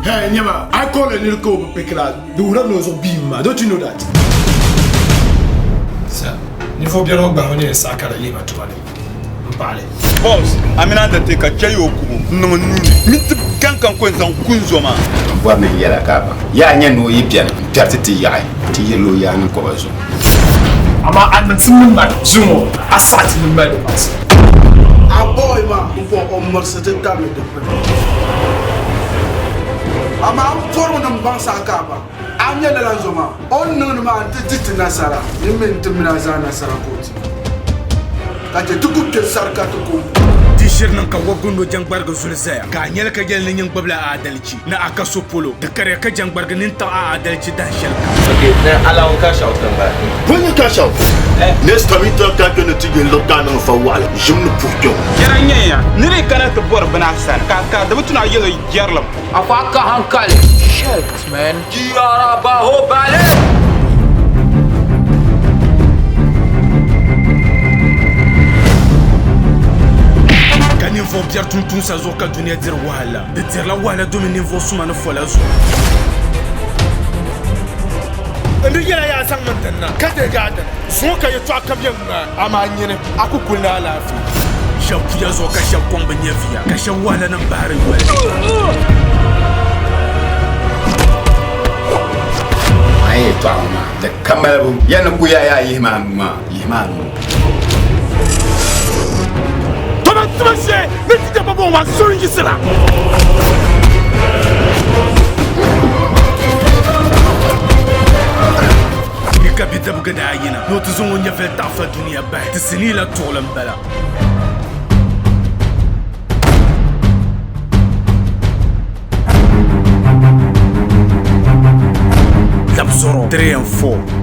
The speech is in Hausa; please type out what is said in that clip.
Hey, Nyama, I call a little go pick that. The woman knows of being mad. Don't you know that? Sir, il faut bien regarder ça car il va trouver. Parler. Boss, amina da te ka chayo kubu. No ni. Mit kan ko zan kunzoma. Wa me yala kaba. Ya nya no yi pian. Piati ti ya. Ti yelo ya ni ko bazo. Ama an tin ba zumo. Asati ni ba do pas. A boy ma, ko Omar c'était table de pain. Ama forme de bansa kaba. Anya la zoma. On no ma titi nasara. Ni men tumina za nasara koti. Kate tuku ke sarka tuku T-shirt nan ka wagundo jangbarga zulzaya ka nyel ka gel nin babla adalci na aka so polo da kare ka jangbarga nin ta adalci da shelka okay then ala on cash out nan ba when you cash out next time you talk to the tigel lokan on for wall jumnu purkyo yaranya ya nire kana to bor bana san ka da mutuna yelo yarlam afa ka hankali shit man jiyara ba ho bale Ninfo Pierre Tuntun sa zo ka duniya dir wahala de dir la wahala do min ninfo suma na fola zo Andi yara ya san mantanna kade gadan so ka yato akabiyan ama nyene akukulna lafi shabu ya zo ka shakon banyafiya ka shan wahala nan bare wala Ai to ama da kamar yana kuya ya yi ma Tumashe, niti jaba bo wa sunji sila. Ika bida buga da ayina, no tuzungo nyafe tafa dunia ba, tisini la tolam bala. Labzoro 3 and 4.